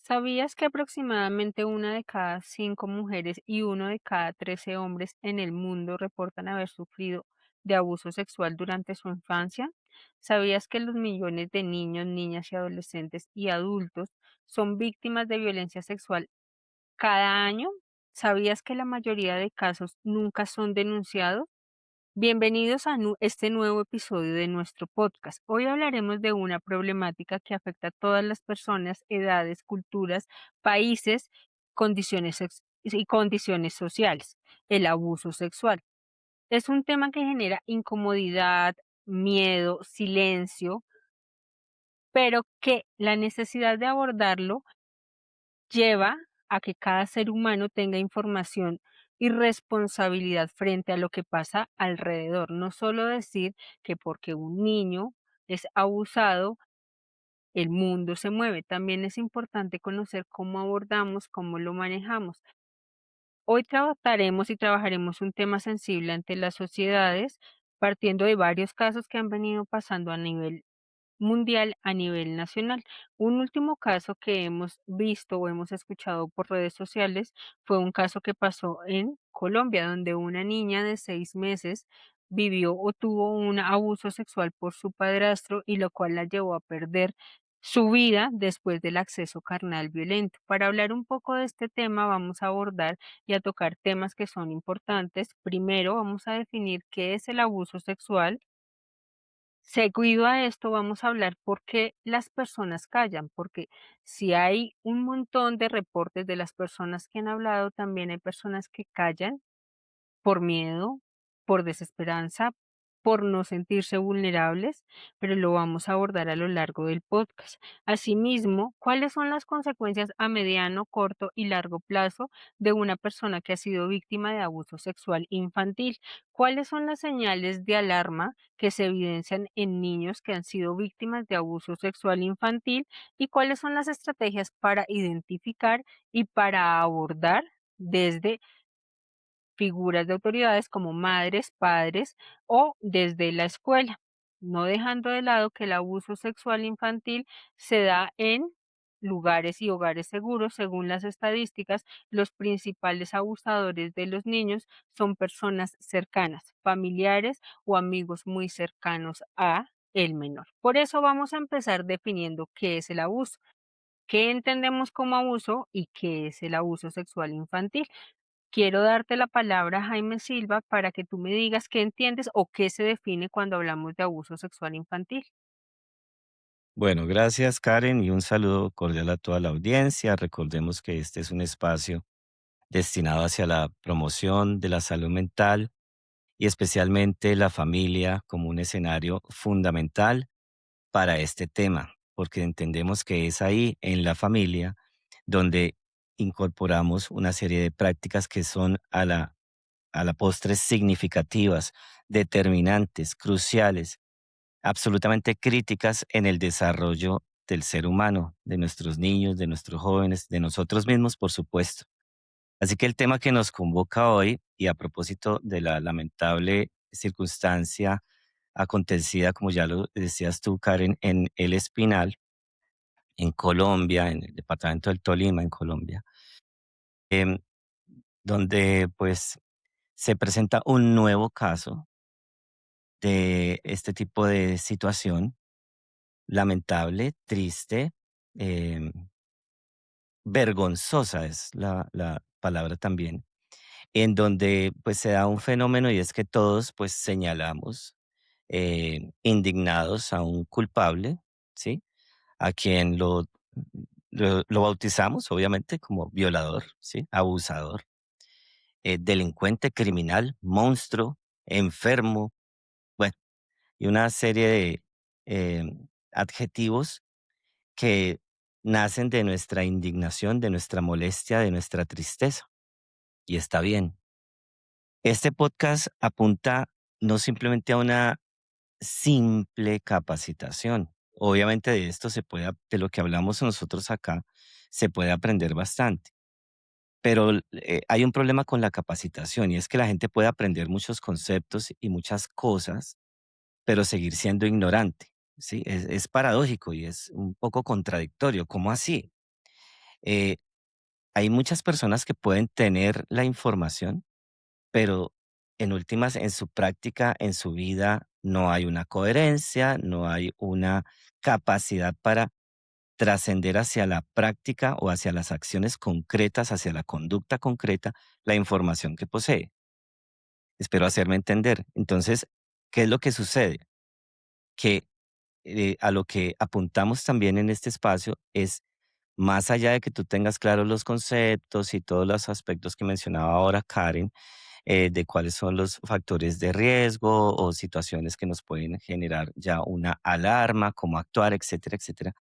¿Sabías que aproximadamente una de cada 5 mujeres y uno de cada 13 hombres en el mundo reportan haber sufrido de abuso sexual durante su infancia? ¿Sabías que los millones de niños, niñas y adolescentes y adultos son víctimas de violencia sexual cada año? ¿Sabías que la mayoría de casos nunca son denunciados? Bienvenidos a este nuevo episodio de nuestro podcast. Hoy hablaremos de una problemática que afecta a todas las personas, edades, culturas, países, y condiciones sociales, el abuso sexual. Es un tema que genera incomodidad, miedo, silencio, pero que la necesidad de abordarlo lleva a que cada ser humano tenga información y responsabilidad frente a lo que pasa alrededor. No solo decir que porque un niño es abusado, el mundo se mueve. También es importante conocer cómo abordamos, cómo lo manejamos. Hoy trataremos y trabajaremos un tema sensible ante las sociedades, partiendo de varios casos que han venido pasando a nivel mundial, a nivel nacional. Un último caso que hemos visto o hemos escuchado por redes sociales fue un caso que pasó en Colombia, donde una niña de 6 meses vivió o tuvo un abuso sexual por su padrastro y lo cual la llevó a perder su vida después del acceso carnal violento. Para hablar un poco de este tema, vamos a abordar y a tocar temas que son importantes. Primero, vamos a definir qué es el abuso sexual. Seguido a esto, vamos a hablar por qué las personas callan, porque si hay un montón de reportes de las personas que han hablado, también hay personas que callan por miedo, por desesperanza, por no sentirse vulnerables, pero lo vamos a abordar a lo largo del podcast. Asimismo, ¿cuáles son las consecuencias a mediano, corto y largo plazo de una persona que ha sido víctima de abuso sexual infantil? ¿Cuáles son las señales de alarma que se evidencian en niños que han sido víctimas de abuso sexual infantil? ¿Y cuáles son las estrategias para identificar y para abordar desde figuras de autoridades como madres, padres o desde la escuela, no dejando de lado que el abuso sexual infantil se da en lugares y hogares seguros? Según las estadísticas, los principales abusadores de los niños son personas cercanas, familiares o amigos muy cercanos a el menor. Por eso vamos a empezar definiendo qué es el abuso, qué entendemos como abuso y qué es el abuso sexual infantil. Quiero darte la palabra, Jaime Silva, para que tú me digas qué entiendes o qué se define cuando hablamos de abuso sexual infantil. Bueno, gracias Karen y un saludo cordial a toda la audiencia. Recordemos que este es un espacio destinado hacia la promoción de la salud mental y especialmente la familia como un escenario fundamental para este tema, porque entendemos que es ahí en la familia donde incorporamos una serie de prácticas que son a la postre significativas, determinantes, cruciales, absolutamente críticas en el desarrollo del ser humano, de nuestros niños, de nuestros jóvenes, de nosotros mismos, por supuesto. Así que el tema que nos convoca hoy, y a propósito de la lamentable circunstancia acontecida, como ya lo decías tú, Karen, en El Espinal, en Colombia, en el departamento del Tolima, en Colombia, em, donde pues se presenta un nuevo caso de este tipo de situación lamentable, triste, em, vergonzosa es la palabra también, en donde pues se da un fenómeno y es que todos pues señalamos indignados a un culpable, ¿sí? A quien lo bautizamos obviamente como violador, ¿sí? Abusador, delincuente, criminal, monstruo, enfermo, bueno, y una serie de adjetivos que nacen de nuestra indignación, de nuestra molestia, de nuestra tristeza. Y está bien. Este podcast apunta no simplemente a una simple capacitación. Obviamente de esto de lo que hablamos nosotros acá, se puede aprender bastante. Pero hay un problema con la capacitación y es que la gente puede aprender muchos conceptos y muchas cosas, pero seguir siendo ignorante. ¿Sí? Es paradójico y es un poco contradictorio. ¿Cómo así? Eh, Hay muchas personas que pueden tener la información, pero en últimas, en su práctica, en su vida, no hay una coherencia, no hay una capacidad para trascender hacia la práctica o hacia las acciones concretas, hacia la conducta concreta, la información que posee. Espero hacerme entender. Entonces, ¿qué es lo que sucede? Que a lo que apuntamos también en este espacio es, más allá de que tú tengas claros los conceptos y todos los aspectos que mencionaba ahora Karen, de cuáles son los factores de riesgo o situaciones que nos pueden generar ya una alarma, cómo actuar, etcétera, etcétera.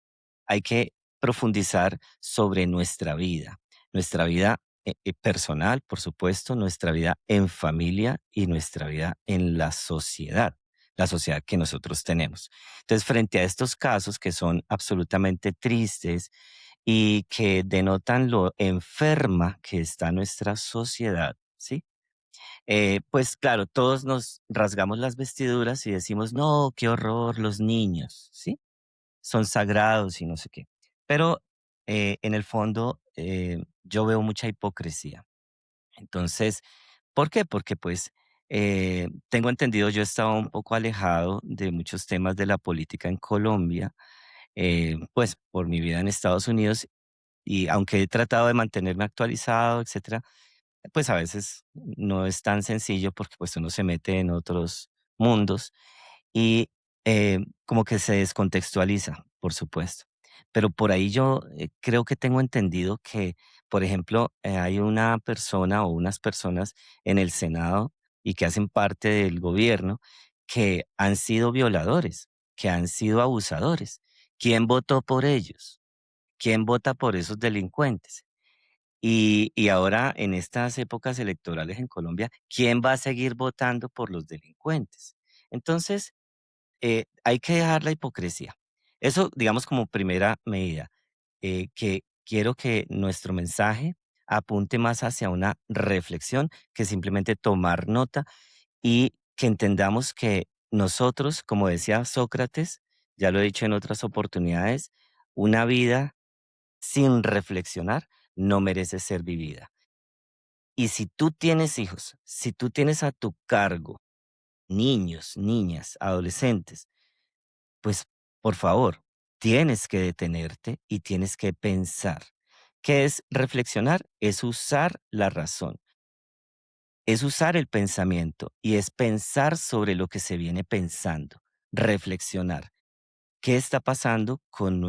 Hay que profundizar sobre nuestra vida personal, por supuesto, nuestra vida en familia y nuestra vida en la sociedad que nosotros tenemos. Entonces, frente a estos casos que son absolutamente tristes y que denotan lo enferma que está nuestra sociedad, ¿sí? Pues claro, todos nos rasgamos las vestiduras y decimos, no, qué horror, los niños, ¿sí? Son sagrados y no sé qué. Pero en el fondo yo veo mucha hipocresía. Entonces, ¿por qué? Porque pues tengo entendido, yo estaba un poco alejado de muchos temas de la política en Colombia, pues por mi vida en Estados Unidos y aunque he tratado de mantenerme actualizado, etcétera, pues a veces no es tan sencillo porque pues uno se mete en otros mundos y como que se descontextualiza, por supuesto. Pero por ahí yo creo que tengo entendido que, por ejemplo, hay una persona o unas personas en el Senado y que hacen parte del gobierno que han sido violadores, que han sido abusadores. ¿Quién votó por ellos? ¿Quién vota por esos delincuentes? Y ahora, en estas épocas electorales en Colombia, ¿quién va a seguir votando por los delincuentes? Entonces, hay que dejar la hipocresía. Eso, digamos, como primera medida, que quiero que nuestro mensaje apunte más hacia una reflexión que simplemente tomar nota y que entendamos que nosotros, como decía Sócrates, ya lo he dicho en otras oportunidades, una vida sin reflexionar no merece ser vivida. Y si tú tienes hijos, si tú tienes a tu cargo niños, niñas, adolescentes, pues por favor, tienes que detenerte y tienes que pensar. ¿Qué es reflexionar? Es usar la razón, es usar el pensamiento y es pensar sobre lo que se viene pensando, reflexionar. ¿Qué está pasando con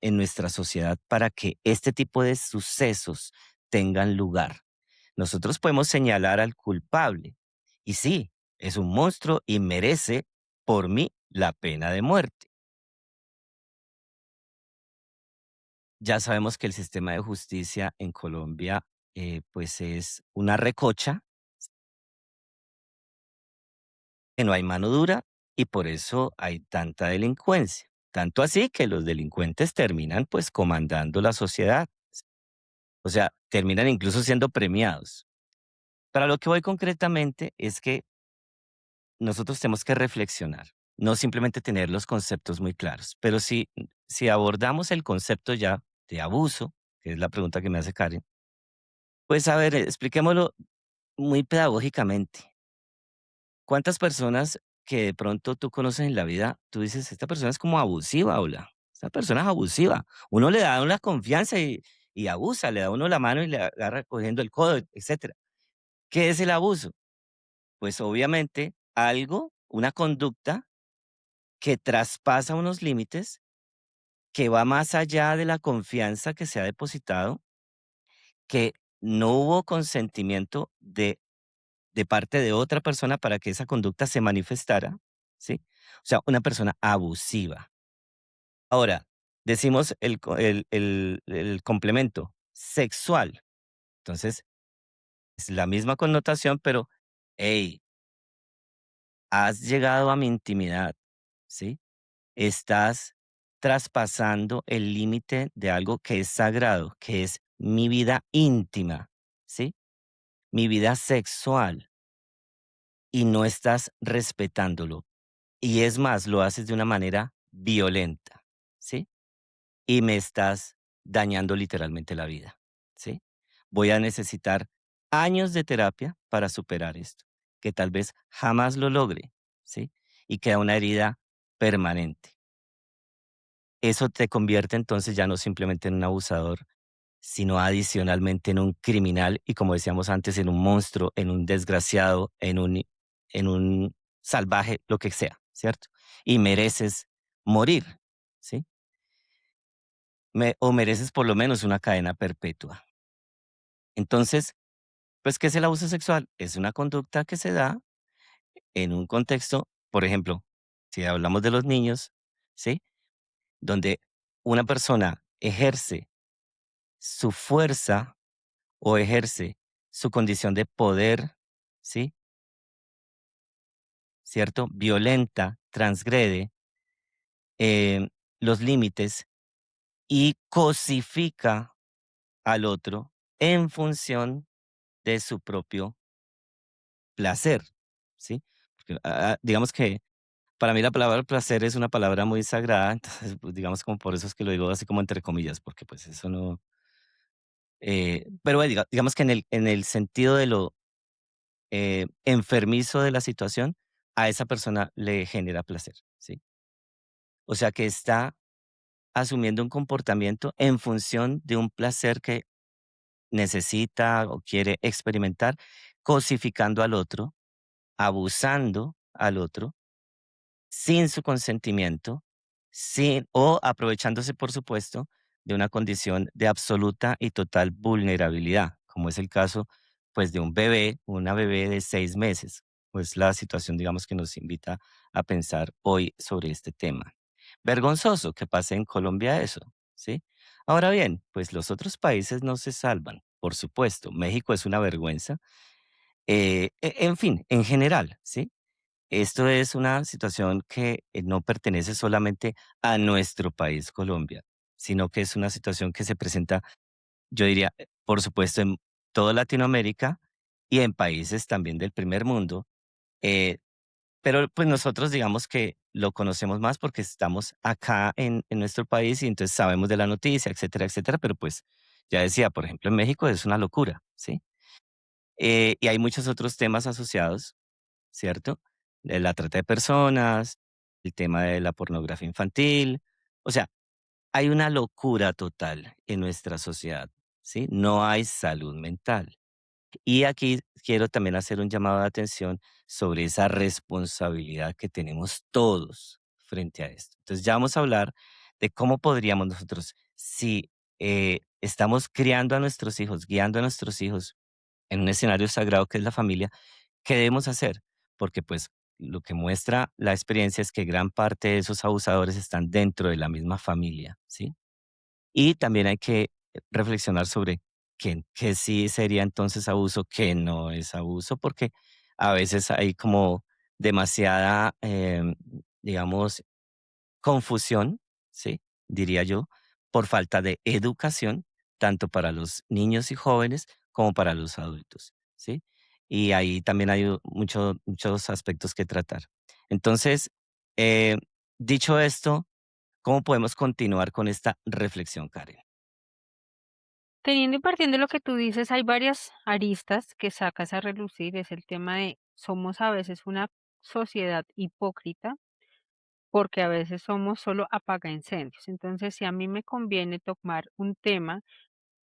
en nuestra sociedad para que este tipo de sucesos tengan lugar? Nosotros podemos señalar al culpable y sí, es un monstruo y merece, por mí, la pena de muerte. Ya sabemos que el sistema de justicia en Colombia, pues es una recocha, que no hay mano dura y por eso hay tanta delincuencia. Tanto así que los delincuentes terminan pues comandando la sociedad. O sea, terminan incluso siendo premiados. Para lo que voy concretamente es que nosotros tenemos que reflexionar, no simplemente tener los conceptos muy claros, pero si abordamos el concepto ya de abuso, que es la pregunta que me hace Karen, pues a ver, expliquémoslo muy pedagógicamente. ¿Cuántas personas que de pronto tú conoces en la vida, tú dices, esta persona es como abusiva, hola, esta persona es abusiva? Uno le da una confianza y abusa, le da uno la mano y le agarra cogiendo el codo, etcétera. ¿Qué es el abuso? Pues obviamente algo, una conducta que traspasa unos límites, que va más allá de la confianza que se ha depositado, que no hubo consentimiento de parte de otra persona para que esa conducta se manifestara, ¿sí? O sea, una persona abusiva. Ahora, decimos el complemento sexual. Entonces, es la misma connotación, pero, hey, has llegado a mi intimidad, ¿sí? Estás traspasando el límite de algo que es sagrado, que es mi vida íntima, ¿sí? Mi vida sexual, y no estás respetándolo. Y es más, lo haces de una manera violenta, ¿sí? Y me estás dañando literalmente la vida, ¿sí? Voy a necesitar años de terapia para superar esto, que tal vez jamás lo logre, ¿sí? Y queda una herida permanente. Eso te convierte entonces ya no simplemente en un abusador, sino adicionalmente en un criminal y, como decíamos antes, en un monstruo, en un desgraciado, en un salvaje, lo que sea, ¿cierto? Y mereces morir, ¿sí? O mereces por lo menos una cadena perpetua. Entonces, pues, ¿qué es el abuso sexual? Es una conducta que se da en un contexto, por ejemplo, si hablamos de los niños, ¿sí? Donde una persona ejerce su fuerza o ejerce su condición de poder, ¿sí? ¿Cierto? Violenta, transgrede los límites y cosifica al otro en función de su propio placer, ¿sí? Porque, digamos que para mí la palabra placer es una palabra muy sagrada, entonces, pues, digamos como por eso es que lo digo así como entre comillas, porque pues eso no, pero digamos que en el sentido de lo enfermizo de la situación, a esa persona le genera placer, ¿sí? O sea que está asumiendo un comportamiento en función de un placer que necesita o quiere experimentar, cosificando al otro, abusando al otro sin su consentimiento, sin o aprovechándose, por supuesto, de una condición de absoluta y total vulnerabilidad, como es el caso, pues, de un bebé, una bebé de 6 meses, pues, la situación, digamos, que nos invita a pensar hoy sobre este tema. Vergonzoso que pase en Colombia eso, ¿sí? Ahora bien, pues, los otros países no se salvan, por supuesto. México es una vergüenza, en fin, en general, ¿sí? Esto es una situación que no pertenece solamente a nuestro país, Colombia, sino que es una situación que se presenta, yo diría, por supuesto, en toda Latinoamérica y en países también del primer mundo. eh, pero pues nosotros digamos que lo conocemos más porque estamos acá en nuestro país y entonces sabemos de la noticia, etcétera, etcétera. Pero pues ya decía, por ejemplo, en México es una locura, ¿sí? Y hay muchos otros temas asociados, ¿cierto? De la trata de personas, el tema de la pornografía infantil. O sea, hay una locura total en nuestra sociedad, ¿sí? No hay salud mental. Y aquí quiero también hacer un llamado de atención sobre esa responsabilidad que tenemos todos frente a esto. Entonces ya vamos a hablar de cómo podríamos nosotros, si estamos criando a nuestros hijos, guiando a nuestros hijos en un escenario sagrado que es la familia, ¿qué debemos hacer? Porque pues lo que muestra la experiencia es que gran parte de esos abusadores están dentro de la misma familia, ¿sí? Y también hay que reflexionar sobre qué sí sería entonces abuso, qué no es abuso, porque a veces hay como demasiada, digamos, confusión, ¿sí? Diría yo, por falta de educación, tanto para los niños y jóvenes como para los adultos, ¿sí? Y ahí también hay muchos aspectos que tratar. Entonces, eh, dicho esto, ¿cómo podemos continuar con esta reflexión, Karen? Teniendo y partiendo de lo que tú dices, hay varias aristas que sacas a relucir. Es el tema de somos a veces una sociedad hipócrita porque a veces somos solo incendios. Entonces, si a mí me conviene tomar un tema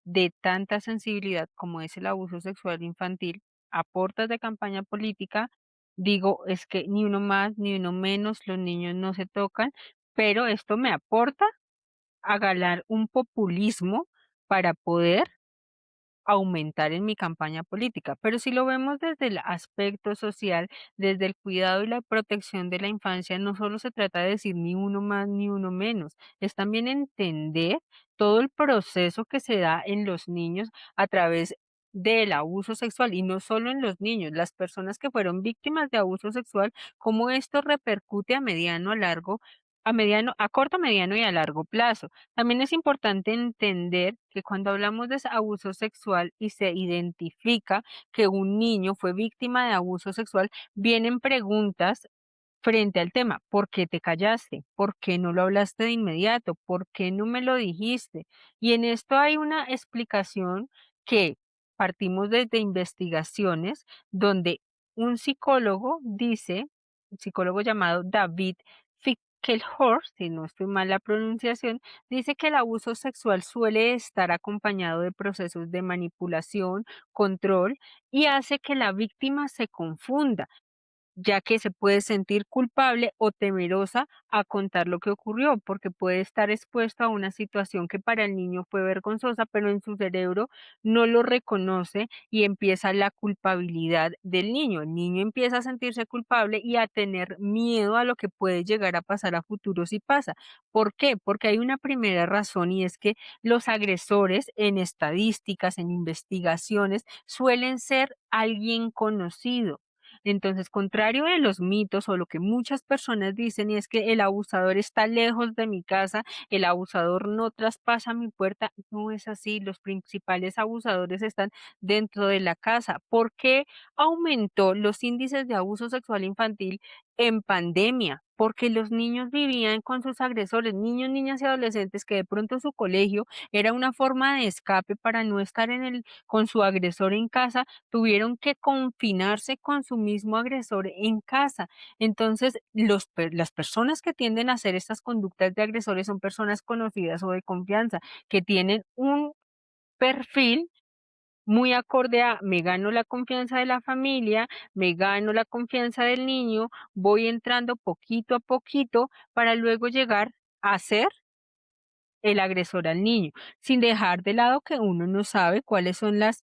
de tanta sensibilidad como es el abuso sexual infantil a portas de campaña política, digo, es que ni uno más ni uno menos, los niños no se tocan, pero esto me aporta a ganar un populismo para poder aumentar en mi campaña política. Pero si lo vemos desde el aspecto social, desde el cuidado y la protección de la infancia, no solo se trata de decir ni uno más ni uno menos, es también entender todo el proceso que se da en los niños a través del abuso sexual y no solo en los niños, las personas que fueron víctimas de abuso sexual, cómo esto repercute a mediano, a largo, a mediano, a corto, mediano y a largo plazo. También es importante entender que cuando hablamos de abuso sexual y se identifica que un niño fue víctima de abuso sexual, vienen preguntas frente al tema. ¿Por qué te callaste? ¿Por qué no lo hablaste de inmediato? ¿Por qué no me lo dijiste? Y en esto hay una explicación que partimos desde investigaciones donde un psicólogo dice, un psicólogo llamado David Finkelhorst, si no estoy mal la pronunciación, dice que el abuso sexual suele estar acompañado de procesos de manipulación, control y hace que la víctima se confunda, ya que se puede sentir culpable o temerosa a contar lo que ocurrió, porque puede estar expuesto a una situación que para el niño fue vergonzosa, pero en su cerebro no lo reconoce y empieza la culpabilidad del niño. El niño empieza a sentirse culpable y a tener miedo a lo que puede llegar a pasar a futuro si pasa. ¿Por qué? Porque hay una primera razón y es que los agresores en estadísticas, en investigaciones, suelen ser alguien conocido. Entonces, contrario de los mitos o lo que muchas personas dicen, y es que el abusador está lejos de mi casa, el abusador no traspasa mi puerta, no es así. Los principales abusadores están dentro de la casa. ¿Por qué aumentó los índices de abuso sexual infantil en pandemia? Porque los niños vivían con sus agresores, niños, niñas y adolescentes que de pronto su colegio era una forma de escape para no estar con su agresor en casa, tuvieron que confinarse con su mismo agresor en casa. Entonces, las personas que tienden a hacer estas conductas de agresores son personas conocidas o de confianza, que tienen un perfil muy acorde a me gano la confianza de la familia, me gano la confianza del niño, voy entrando poquito a poquito para luego llegar a ser el agresor al niño, sin dejar de lado que uno no sabe cuáles son las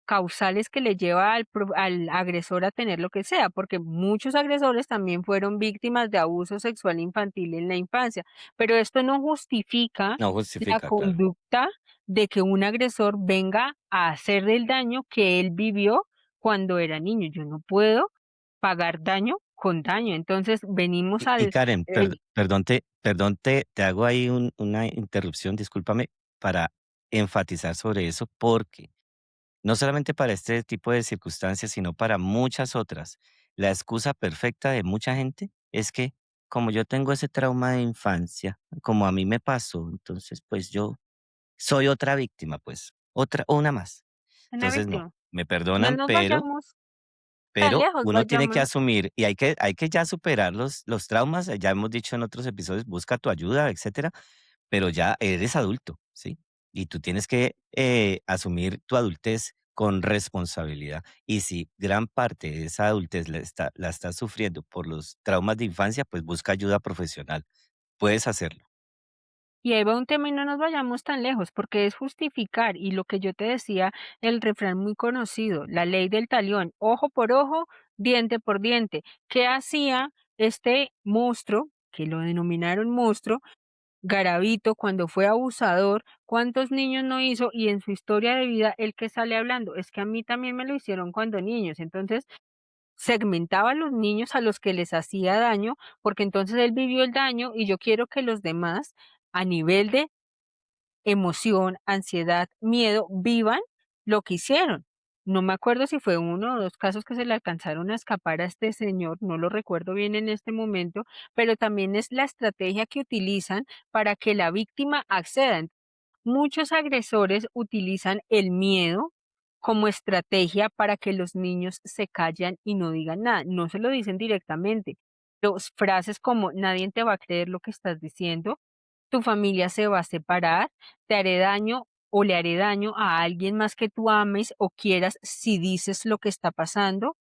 causales que le lleva al agresor a tener lo que sea, porque muchos agresores también fueron víctimas de abuso sexual infantil en la infancia, pero esto no justifica No la justifica, claro. conducta de que un agresor venga a hacer el daño que él vivió cuando era niño. Yo no puedo pagar daño con daño. Entonces venimos Y al Karen, el perdón, te hago ahí una interrupción, discúlpame, para enfatizar sobre eso, porque no solamente para este tipo de circunstancias, sino para muchas otras, la excusa perfecta de mucha gente es que como yo tengo ese trauma de infancia, como a mí me pasó, entonces pues yo soy otra víctima, pues, otra, una más. una Entonces no, víctima. me No perdonan, nos pero vayamos tan pero lejos, uno tiene que vayamos. asumir y hay que ya superar los traumas, ya hemos dicho en otros episodios, busca tu ayuda, etcétera, pero ya eres adulto, ¿sí? Y tú tienes que asumir tu adultez con responsabilidad. Y si gran parte de esa adultez la estás sufriendo por los traumas de infancia, pues busca ayuda profesional. Puedes hacerlo. Y ahí va un tema y no nos vayamos tan lejos, porque es justificar, y lo que yo te decía, el refrán muy conocido, la ley del talión, ojo por ojo, diente por diente. ¿Qué hacía este monstruo, que lo denominaron monstruo, Garavito, cuando fue abusador? ¿Cuántos niños no hizo? Y en su historia de vida, el que sale hablando, es que a mí también me lo hicieron cuando niños. Entonces, segmentaba a los niños a los que les hacía daño, porque entonces él vivió el daño y yo quiero que los demás, a nivel de emoción, ansiedad, miedo, vivan lo que hicieron. No me acuerdo si fue uno o dos casos que se le alcanzaron a escapar a este señor, no lo recuerdo bien en este momento, pero también es la estrategia que utilizan para que la víctima acceda. Muchos agresores utilizan el miedo como estrategia para que los niños se callen y no digan nada. No se lo dicen directamente. Los frases como nadie te va a creer lo que estás diciendo, tu familia se va a separar, te haré daño o le haré daño a alguien más que tú ames o quieras si dices lo que está pasando,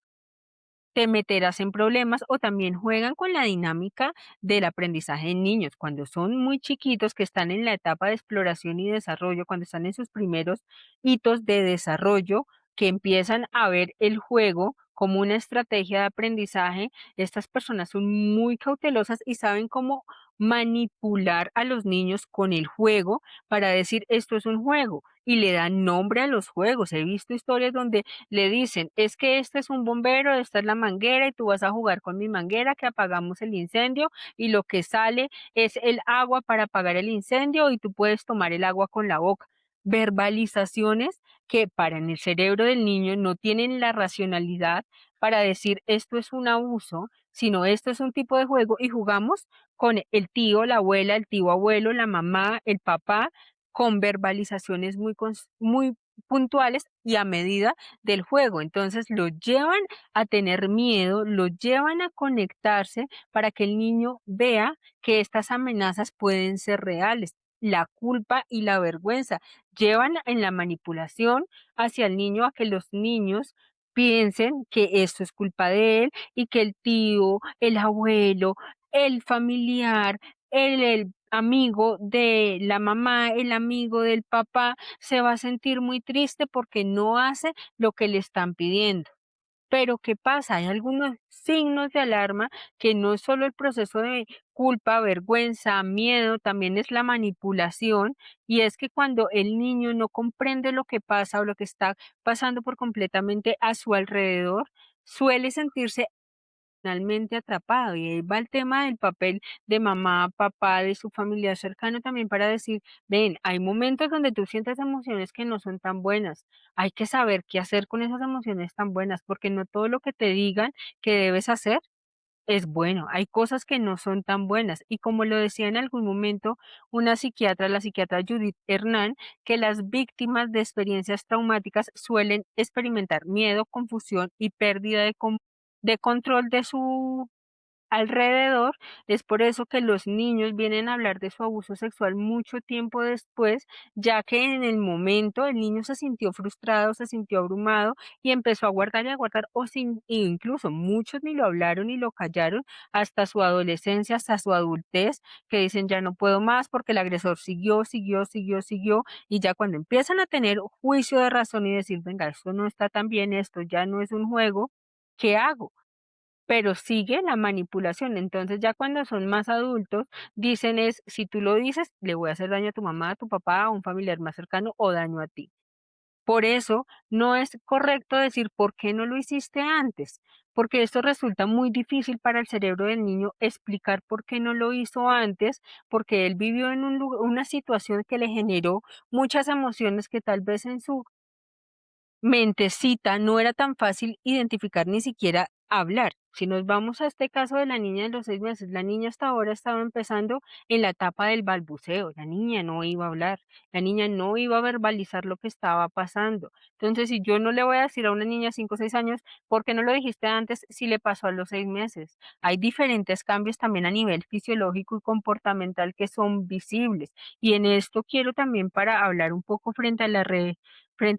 te meterás en problemas, o también juegan con la dinámica del aprendizaje en niños. Cuando son muy chiquitos, que están en la etapa de exploración y desarrollo, cuando están en sus primeros hitos de desarrollo, que empiezan a ver el juego como una estrategia de aprendizaje, estas personas son muy cautelosas y saben cómo manipular a los niños con el juego para decir esto es un juego y le dan nombre a los juegos. He visto historias donde le dicen, es que este es un bombero, esta es la manguera y tú vas a jugar con mi manguera que apagamos el incendio y lo que sale es el agua para apagar el incendio y tú puedes tomar el agua con la boca. Verbalizaciones que para en el cerebro del niño no tienen la racionalidad para decir esto es un abuso, sino esto es un tipo de juego y jugamos con el tío, la abuela, el tío abuelo, la mamá, el papá, con verbalizaciones muy puntuales y a medida del juego. Entonces lo llevan a tener miedo, lo llevan a conectarse para que el niño vea que estas amenazas pueden ser reales. La culpa y la vergüenza llevan en la manipulación hacia el niño a que los niños piensen que esto es culpa de él y que el tío, el abuelo, el familiar, el amigo de la mamá, el amigo del papá, se va a sentir muy triste porque no hace lo que le están pidiendo. Pero ¿qué pasa? Hay algunos signos de alarma que no es solo el proceso de culpa, vergüenza, miedo, también es la manipulación, y es que cuando el niño no comprende lo que pasa o lo que está pasando por completamente a su alrededor, suele sentirse finalmente atrapado. Y ahí va el tema del papel de mamá, papá, de su familiar cercano también para decir, ven, hay momentos donde tú sientes emociones que no son tan buenas. Hay que saber qué hacer con esas emociones tan buenas, porque no todo lo que te digan que debes hacer es bueno. Hay cosas que no son tan buenas. Y como lo decía en algún momento una psiquiatra, la psiquiatra Judith Hernán, que las víctimas de experiencias traumáticas suelen experimentar miedo, confusión y pérdida de control de su alrededor. Es por eso que los niños vienen a hablar de su abuso sexual mucho tiempo después, ya que en el momento el niño se sintió frustrado, se sintió abrumado y empezó a guardar y a guardar, e incluso muchos ni lo hablaron ni lo callaron hasta su adolescencia, hasta su adultez, que dicen ya no puedo más porque el agresor siguió, siguió, siguió, siguió, y ya cuando empiezan a tener juicio de razón y decir, venga, esto no está tan bien, esto ya no es un juego, ¿qué hago? Pero sigue la manipulación. Entonces, ya cuando son más adultos, dicen es, si tú lo dices, le voy a hacer daño a tu mamá, a tu papá, a un familiar más cercano o daño a ti. Por eso, no es correcto decir por qué no lo hiciste antes, porque esto resulta muy difícil para el cerebro del niño explicar por qué no lo hizo antes, porque él vivió en una situación que le generó muchas emociones que tal vez en su mentecita, no era tan fácil identificar ni siquiera hablar. Si nos vamos a este caso de la niña de los 6 meses, la niña hasta ahora estaba empezando en la etapa del balbuceo, la niña no iba a hablar, la niña no iba a verbalizar lo que estaba pasando. Entonces, si yo no le voy a decir a una niña de 5 o 6 años, ¿por qué no lo dijiste antes si le pasó a los 6 meses? Hay diferentes cambios también a nivel fisiológico y comportamental que son visibles. Y en esto quiero también para hablar un poco frente a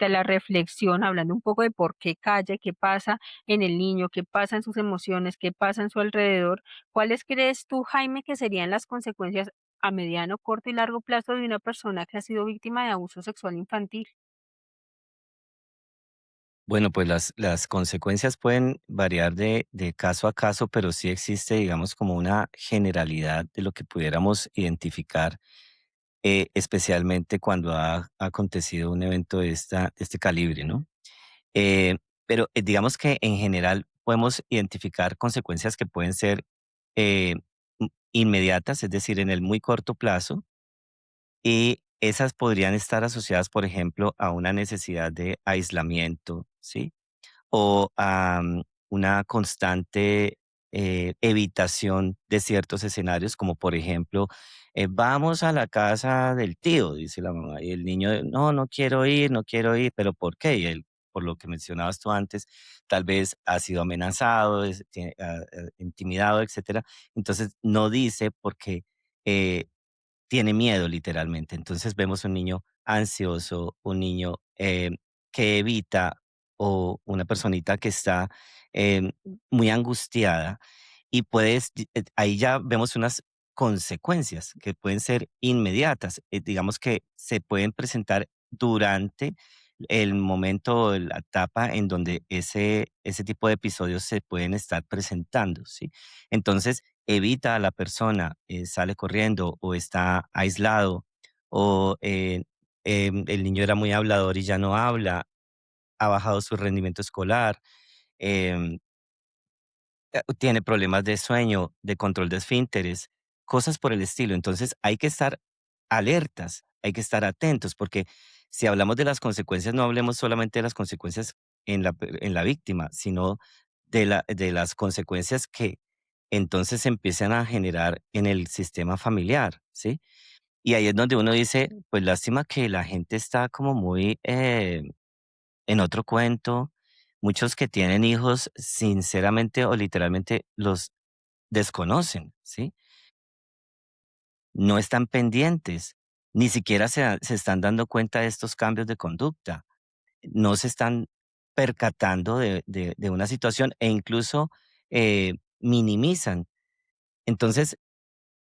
la reflexión, hablando un poco de por qué calla, qué pasa en el niño, qué pasa en sus emociones, qué pasa en su alrededor. ¿Cuáles crees tú, Jaime, que serían las consecuencias a mediano, corto y largo plazo de una persona que ha sido víctima de abuso sexual infantil? Bueno, pues las consecuencias pueden variar de caso a caso, pero sí existe, digamos, como una generalidad de lo que pudiéramos identificar, especialmente cuando ha acontecido un evento de este calibre, ¿no? Eh, pero digamos que en general podemos identificar consecuencias que pueden ser eh, inmediatas, es decir, en el muy corto plazo, y esas podrían estar asociadas, por ejemplo, a una necesidad de aislamiento, ¿sí? O a una constante evitación de ciertos escenarios, como por ejemplo, vamos a la casa del tío, dice la mamá, y el niño, no, no quiero ir, no quiero ir, pero ¿por qué? Y él, por lo que mencionabas tú antes, tal vez ha sido amenazado, intimidado, etcétera. Entonces no dice porque eh, tiene miedo literalmente. Entonces vemos un niño ansioso, un niño que evita o una personita que está em, muy angustiada y ahí ya vemos unas consecuencias que pueden ser inmediatas, digamos que se pueden presentar durante el momento o la etapa en donde ese tipo de episodios se pueden estar presentando, ¿sí? Entonces, evita a la persona, sale corriendo o está aislado o el niño era muy hablador y ya no habla, ha bajado su rendimiento escolar, em, tiene problemas de sueño, de control de esfínteres, cosas por el estilo. Entonces hay que estar alertas, hay que estar atentos, porque si hablamos de las consecuencias, no hablemos solamente de las consecuencias en la víctima, sino de las consecuencias que entonces empiezan a generar en el sistema familiar, ¿sí? Y ahí es donde uno dice, pues lástima que la gente está como muy en otro cuento. Muchos que tienen hijos, sinceramente o literalmente los desconocen, ¿sí? No están pendientes, ni siquiera se están dando cuenta de estos cambios de conducta, no se están percatando de una situación e incluso minimizan. Entonces,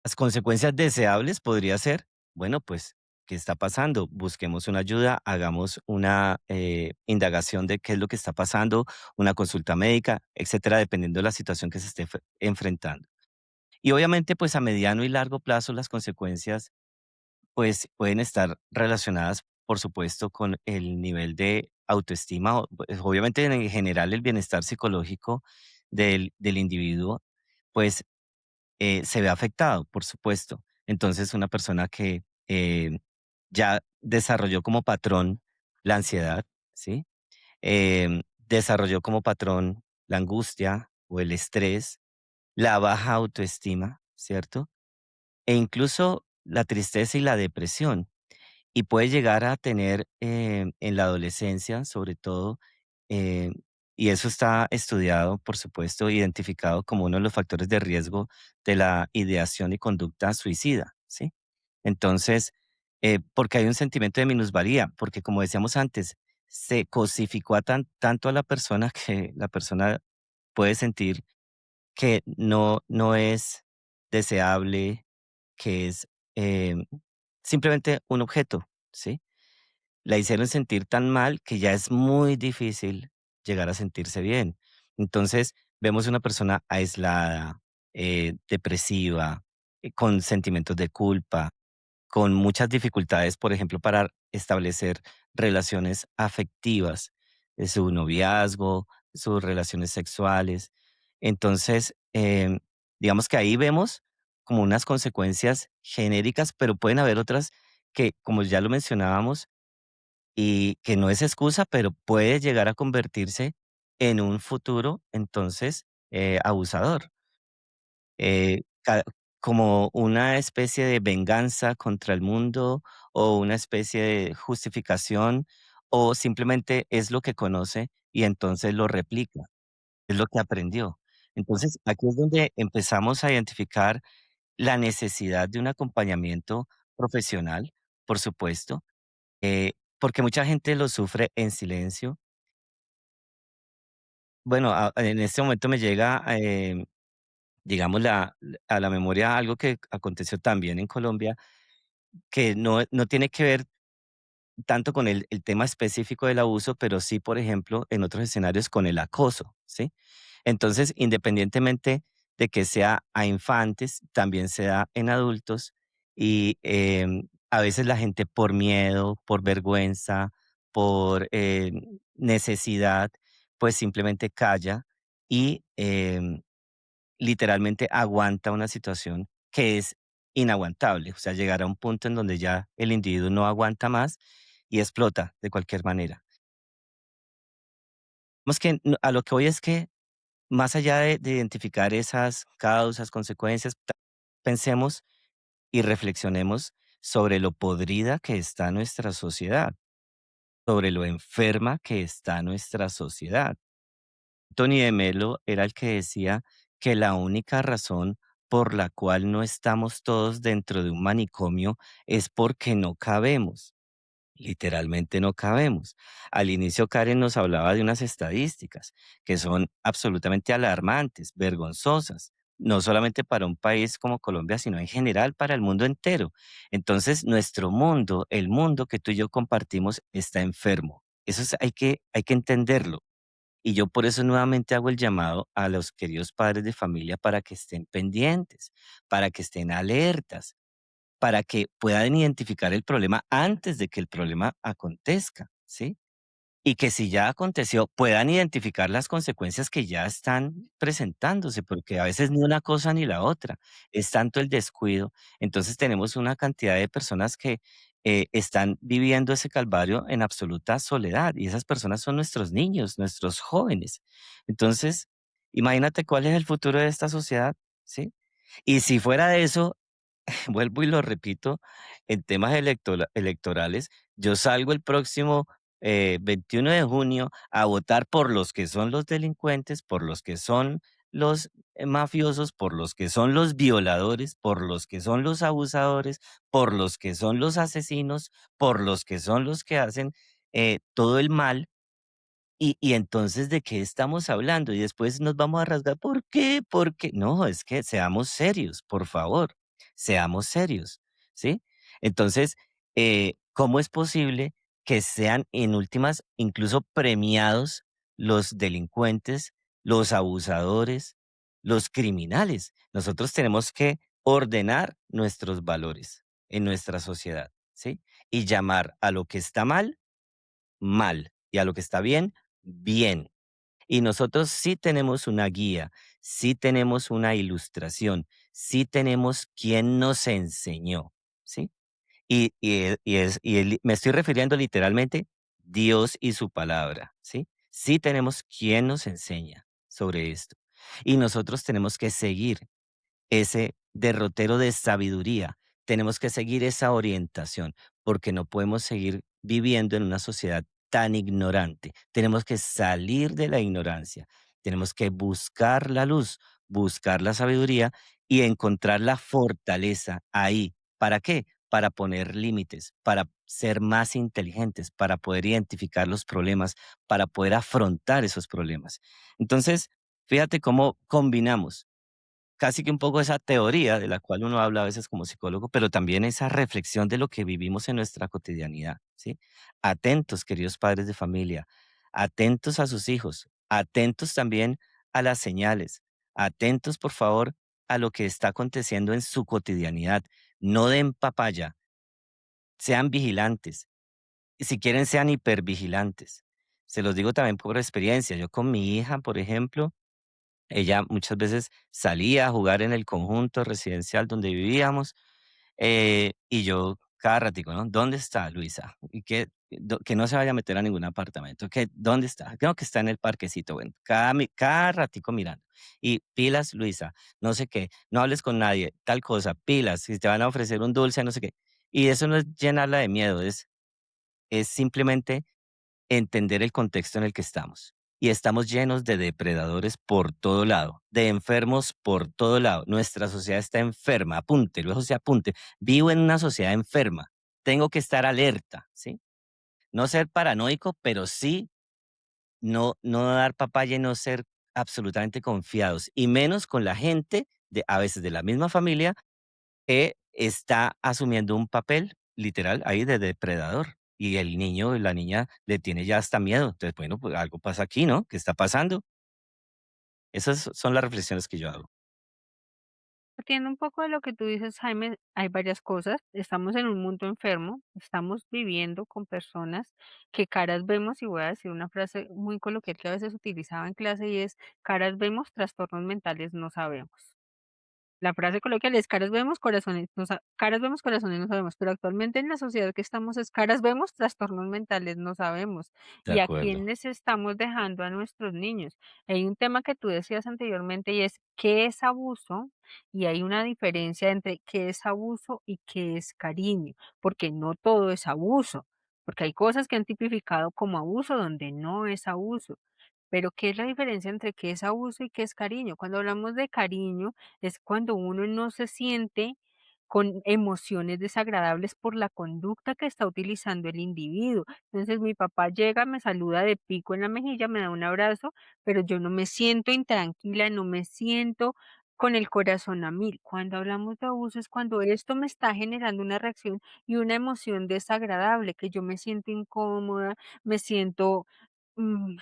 las consecuencias deseables podría ser, bueno, pues, ¿qué está pasando? Busquemos una ayuda, hagamos una indagación de qué es lo que está pasando, una consulta médica, etcétera, dependiendo de la situación que se esté enfrentando. Y obviamente, pues a mediano y largo plazo las consecuencias pues pueden estar relacionadas, por supuesto, con el nivel de autoestima, pues, obviamente en general el bienestar psicológico del individuo, pues se ve afectado, por supuesto. Entonces, una persona que ya desarrolló como patrón la ansiedad, ¿sí? Desarrolló como patrón la angustia o el estrés, la baja autoestima, ¿cierto? E incluso la tristeza y la depresión. Y puede llegar a tener en la adolescencia, sobre todo, eh, y eso está estudiado, por supuesto, identificado como uno de los factores de riesgo de la ideación y conducta suicida, ¿sí? Entonces, porque hay un sentimiento de minusvalía, porque como decíamos antes, se cosificó a tanto a la persona que la persona puede sentir que no es deseable, que es simplemente un objeto, ¿sí? La hicieron sentir tan mal que ya es muy difícil llegar a sentirse bien. Entonces, vemos una persona aislada, depresiva, con sentimientos de culpa, con muchas dificultades, por ejemplo, para establecer relaciones afectivas, su noviazgo, sus relaciones sexuales. Entonces, digamos que ahí vemos como unas consecuencias genéricas, pero pueden haber otras que, como ya lo mencionábamos, y que no es excusa, pero puede llegar a convertirse en un futuro, entonces, abusador. Como una especie de venganza contra el mundo o una especie de justificación o simplemente es lo que conoce y entonces lo replica, es lo que aprendió. Entonces, aquí es donde empezamos a identificar la necesidad de un acompañamiento profesional, por supuesto, porque mucha gente lo sufre en silencio. Bueno, en este momento me llega, digamos, a la memoria algo que aconteció también en Colombia, que no tiene que ver tanto con el tema específico del abuso, pero sí, por ejemplo, en otros escenarios con el acoso, ¿sí? Entonces, independientemente de que sea a infantes, también se da en adultos y a veces la gente por miedo, por vergüenza, por necesidad, pues simplemente calla y literalmente aguanta una situación que es inaguantable. O sea, llegar a un punto en donde ya el individuo no aguanta más y explota de cualquier manera. Más que a lo que voy es que más allá de identificar esas causas, consecuencias, pensemos y reflexionemos sobre lo podrida que está nuestra sociedad, sobre lo enferma que está nuestra sociedad. Tony de Melo era el que decía que la única razón por la cual no estamos todos dentro de un manicomio es porque no cabemos. Literalmente no cabemos. Al inicio Karen nos hablaba de unas estadísticas que son absolutamente alarmantes, vergonzosas, no solamente para un país como Colombia, sino en general para el mundo entero. Entonces, nuestro mundo, el mundo que tú y yo compartimos, está enfermo. Hay que entenderlo. Y yo por eso nuevamente hago el llamado a los queridos padres de familia para que estén pendientes, para que estén alertas, para que puedan identificar el problema antes de que el problema acontezca, ¿sí? Y que si ya aconteció, puedan identificar las consecuencias que ya están presentándose, porque a veces ni una cosa ni la otra, es tanto el descuido. Entonces tenemos una cantidad de personas que están viviendo ese calvario en absoluta soledad y esas personas son nuestros niños, nuestros jóvenes. Entonces, Imagínate cuál es el futuro de esta sociedad, ¿sí? Y si fuera de eso, vuelvo y lo repito, en temas electorales, yo salgo el próximo 21 de junio a votar por los que son los delincuentes, por los que son los mafiosos, por los que son los violadores, por los que son los abusadores, por los que son los asesinos, por los que son los que hacen todo el mal. Y entonces, ¿de qué estamos hablando? Y después nos vamos a rasgar, ¿por qué? ¿Por qué? No, es que seamos serios, por favor, seamos serios, ¿sí? Entonces, ¿cómo es posible que sean en últimas incluso premiados los delincuentes, los abusadores, los criminales? Nosotros tenemos que ordenar nuestros valores en nuestra sociedad, ¿sí? Y llamar a lo que está mal mal y a lo que está bien, bien. Y nosotros sí tenemos una guía, sí tenemos una ilustración, sí tenemos quien nos enseñó, ¿sí? Me estoy refiriendo literalmente Dios y su palabra, ¿sí? Sí tenemos quien nos enseña sobre esto. Y nosotros tenemos que seguir ese derrotero de sabiduría. Tenemos que seguir esa orientación, porque no podemos seguir viviendo en una sociedad tan ignorante. Tenemos que salir de la ignorancia. Tenemos que buscar la luz, buscar la sabiduría y encontrar la fortaleza ahí. ¿Para qué? Para poner límites, para ser más inteligentes, para poder identificar los problemas, para poder afrontar esos problemas. Entonces, fíjate cómo combinamos casi que un poco esa teoría de la cual uno habla a veces como psicólogo, pero también esa reflexión de lo que vivimos en nuestra cotidianidad, ¿sí? Atentos, queridos padres de familia, atentos a sus hijos, atentos también a las señales, atentos, por favor, a lo que está aconteciendo en su cotidianidad. No den papaya, sean vigilantes, y si quieren sean hipervigilantes. Se los digo también por experiencia. Yo con mi hija, por ejemplo, ella muchas veces salía a jugar en el conjunto residencial donde vivíamos, y yo cada ratico, ¿no? ¿Dónde está Luisa? Y que no se vaya a meter a ningún apartamento. ¿Dónde está? Creo que está en el parquecito. Bueno, cada ratico mirando. Y pilas, Luisa, no sé qué, no hables con nadie, tal cosa, pilas, si te van a ofrecer un dulce, no sé qué. Y eso no es llenarla de miedo, es simplemente entender el contexto en el que estamos. Y estamos llenos de depredadores por todo lado, de enfermos por todo lado. Nuestra sociedad está enferma, apúntelo, eso se apunte. Vivo en una sociedad enferma. Tengo que estar alerta, ¿sí? No ser paranoico, pero sí no dar papaya y no ser absolutamente confiados. Y menos con la gente, a veces de la misma familia, que está asumiendo un papel literal ahí de depredador. Y el niño y la niña le tiene ya hasta miedo. Entonces, bueno, pues algo pasa aquí, ¿no? ¿Qué está pasando? Esas son las reflexiones que yo hago. Partiendo un poco de lo que tú dices, Jaime, hay varias cosas. Estamos en un mundo enfermo, estamos viviendo con personas que caras vemos, y voy a decir una frase muy coloquial que a veces utilizaba en clase y es, caras vemos, trastornos mentales no sabemos. La frase coloquial es caras vemos, corazones no sabemos, pero actualmente en la sociedad que estamos es caras vemos, trastornos mentales no sabemos. De ¿Y a acuerdo, quiénes estamos dejando a nuestros niños? Hay un tema que tú decías anteriormente y es qué es abuso, y hay una diferencia entre qué es abuso y qué es cariño, porque no todo es abuso, porque hay cosas que han tipificado como abuso donde no es abuso. Pero, ¿qué es la diferencia entre qué es abuso y qué es cariño? Cuando hablamos de cariño, es cuando uno no se siente con emociones desagradables por la conducta que está utilizando el individuo. Entonces, mi papá llega, me saluda de pico en la mejilla, me da un abrazo, pero yo no me siento intranquila, no me siento con el corazón a mil. Cuando hablamos de abuso es cuando esto me está generando una reacción y una emoción desagradable, que yo me siento incómoda, me siento mm,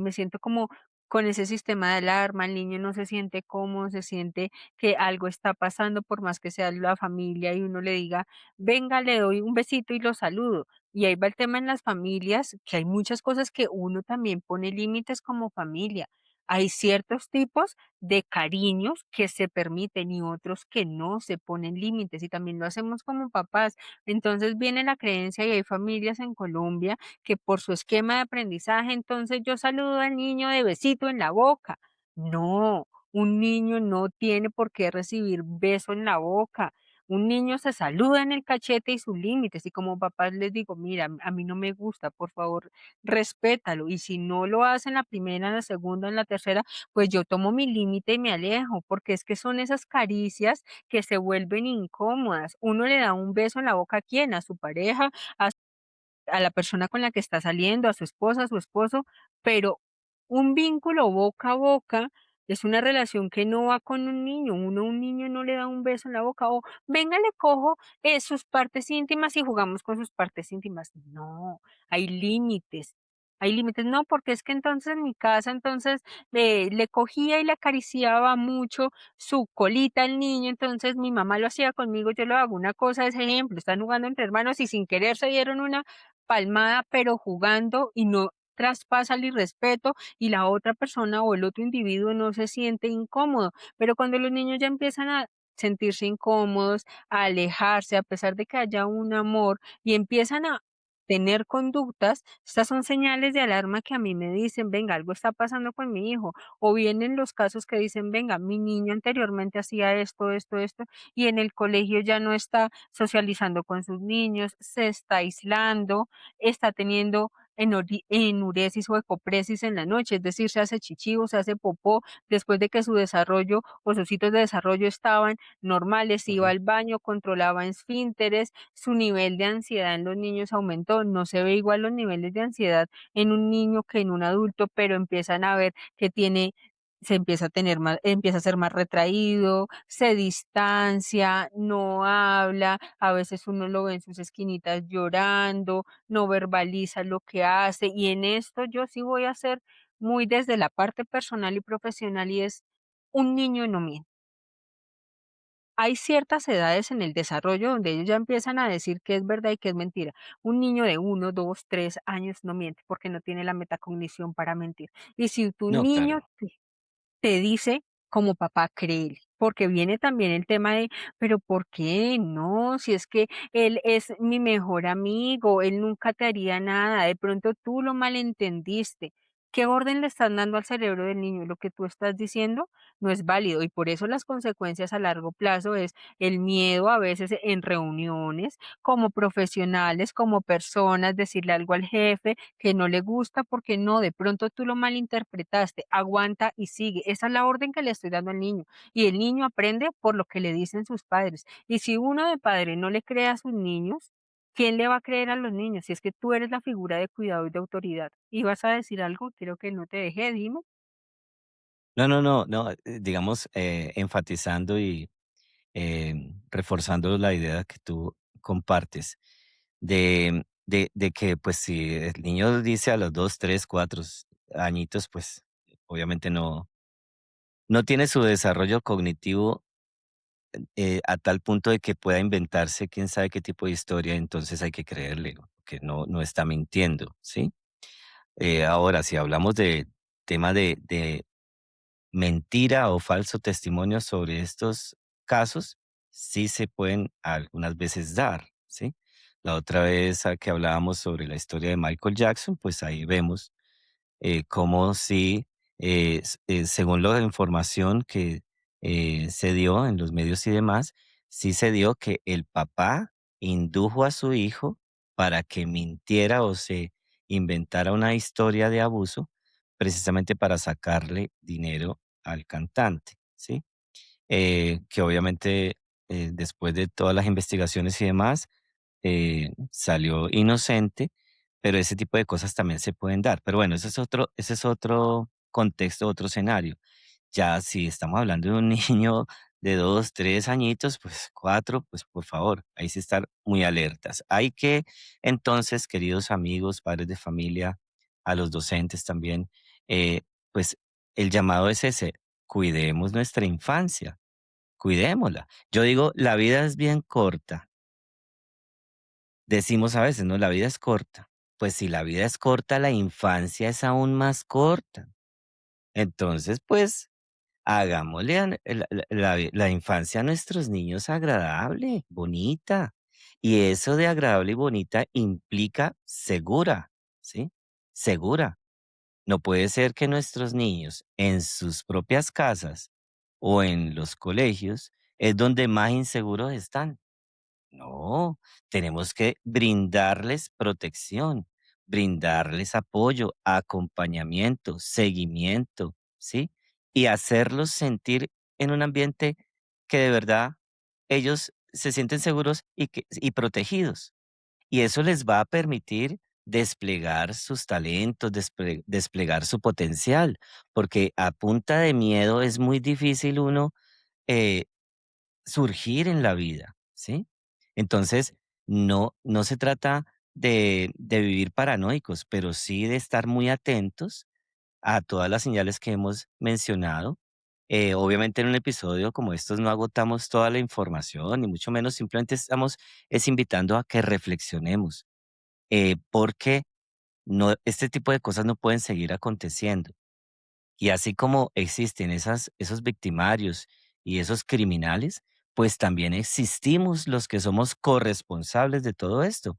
me siento como con ese sistema de alarma, el niño no se siente cómodo, se siente que algo está pasando, por más que sea la familia y uno le diga, venga, le doy un besito y lo saludo. Y ahí va el tema en las familias, que hay muchas cosas que uno también pone límites como familia. Hay ciertos tipos de cariños que se permiten y otros que no se ponen límites y también lo hacemos como papás. Entonces viene la creencia y hay familias en Colombia que por su esquema de aprendizaje, entonces yo saludo al niño de besito en la boca. No, un niño no tiene por qué recibir beso en la boca. Un niño se saluda en el cachete y sus límites. Y como papás les digo, mira, a mí no me gusta, por favor, respétalo. Y si no lo hacen la primera, en la segunda, en la tercera, pues yo tomo mi límite y me alejo, porque es que son esas caricias que se vuelven incómodas. Uno le da un beso en la boca a quién, a su pareja, a la persona con la que está saliendo, a su esposa, a su esposo, pero un vínculo boca a boca es una relación que no va con un niño. Uno a un niño no le da un beso en la boca o venga, le cojo sus partes íntimas y jugamos con sus partes íntimas. No, hay límites. Hay límites, no, porque es que entonces en mi casa, entonces le cogía y le acariciaba mucho su colita al niño, entonces mi mamá lo hacía conmigo, yo lo hago. Una cosa es ejemplo, están jugando entre hermanos y sin querer se dieron una palmada, pero jugando y no traspasa el irrespeto y la otra persona o el otro individuo no se siente incómodo. Pero cuando los niños ya empiezan a sentirse incómodos, a alejarse, a pesar de que haya un amor y empiezan a tener conductas, estas son señales de alarma que a mí me dicen, venga, algo está pasando con mi hijo. O vienen los casos que dicen, venga, mi niño anteriormente hacía esto, esto, esto, y en el colegio ya no está socializando con sus niños, se está aislando, está teniendo enuresis o ecopresis en la noche, es decir, se hace chichi o se hace popó después de que su desarrollo o sus hitos de desarrollo estaban normales, iba Ujú. al baño, controlaba esfínteres, su nivel de ansiedad en los niños aumentó, no se ve igual los niveles de ansiedad en un niño que en un adulto, pero empiezan a ver que tiene se empieza a tener más, empieza a ser más retraído, se distancia, no habla, a veces uno lo ve en sus esquinitas llorando, no verbaliza lo que hace, y en esto yo sí voy a ser muy desde la parte personal y profesional, y es un niño no miente. Hay ciertas edades en el desarrollo donde ellos ya empiezan a decir qué es verdad y qué es mentira. Un niño de 1, 2, 3 años no miente porque no tiene la metacognición para mentir. Y si tu No, niño claro. te dice como papá, créele, porque viene también el tema de, pero ¿por qué? No, si es que él es mi mejor amigo, él nunca te haría nada, de pronto tú lo malentendiste. ¿Qué orden le están dando al cerebro del niño? Lo que tú estás diciendo no es válido y por eso las consecuencias a largo plazo es el miedo a veces en reuniones, como profesionales, como personas, decirle algo al jefe, que no le gusta porque no, de pronto tú lo malinterpretaste, aguanta y sigue. Esa es la orden que le estoy dando al niño. Y el niño aprende por lo que le dicen sus padres. Y si uno de padre no le cree a sus niños, ¿quién le va a creer a los niños? Si es que tú eres la figura de cuidado y de autoridad. ¿Y vas a decir algo? Quiero que no te dejé, dime. No, no, no, no, digamos, enfatizando y reforzando la idea que tú compartes de que, pues, si el niño dice a los 2, 3, 4 añitos, pues, obviamente no tiene su desarrollo cognitivo, a tal punto de que pueda inventarse quién sabe qué tipo de historia, entonces hay que creerle, ¿no? Que no está mintiendo, ¿sí? Ahora, si hablamos de tema de mentira o falso testimonio sobre estos casos, sí se pueden algunas veces dar, ¿sí? La otra vez que hablábamos sobre la historia de Michael Jackson, pues ahí vemos cómo sí, según la información que se dio en los medios y demás, sí se dio que el papá indujo a su hijo para que mintiera o se inventara una historia de abuso precisamente para sacarle dinero al cantante, ¿sí? Que obviamente después de todas las investigaciones y demás, salió inocente, pero ese tipo de cosas también se pueden dar. Pero bueno, ese es otro contexto, otro escenario. Ya si estamos hablando de un niño de 2, 3 añitos, pues 4, pues por favor, ahí sí estar muy alertas. Hay que entonces, queridos amigos, padres de familia, a los docentes también, pues el llamado es ese, cuidemos nuestra infancia, cuidémosla. Yo digo, la vida es bien corta. Decimos a veces, ¿no? La vida es corta. Pues si la vida es corta, la infancia es aún más corta. Entonces, pues hagámosle la infancia a nuestros niños agradable, bonita. Y eso de agradable y bonita implica segura, ¿sí? Segura. No puede ser que nuestros niños en sus propias casas o en los colegios es donde más inseguros están. No, tenemos que brindarles protección, brindarles apoyo, acompañamiento, seguimiento, ¿sí? Y hacerlos sentir en un ambiente que de verdad ellos se sienten seguros y protegidos. Y eso les va a permitir desplegar sus talentos, desplegar su potencial, porque a punta de miedo es muy difícil uno eh, surgir en la vida, ¿sí? Entonces, no se trata de vivir paranoicos, pero sí de estar muy atentos a todas las señales que hemos mencionado. Obviamente en un episodio como estos no agotamos toda la información, ni mucho menos, simplemente estamos es invitando a que reflexionemos, porque este tipo de cosas no pueden seguir aconteciendo. Y así como existen esos victimarios y esos criminales, pues también existimos los que somos corresponsables de todo esto.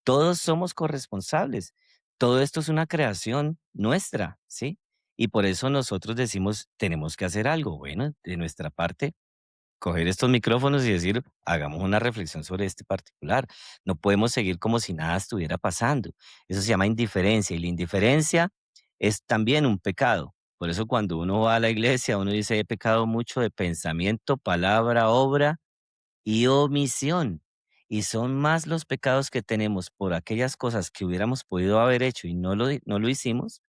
Todos somos corresponsables. Todo esto es una creación nuestra, ¿sí? Y por eso nosotros decimos, tenemos que hacer algo. Bueno, de nuestra parte, coger estos micrófonos y decir, hagamos una reflexión sobre este particular. No podemos seguir como si nada estuviera pasando. Eso se llama indiferencia y la indiferencia es también un pecado. Por eso cuando uno va a la iglesia, uno dice, he pecado mucho de pensamiento, palabra, obra y omisión. Y son más los pecados que tenemos por aquellas cosas que hubiéramos podido haber hecho y no lo hicimos,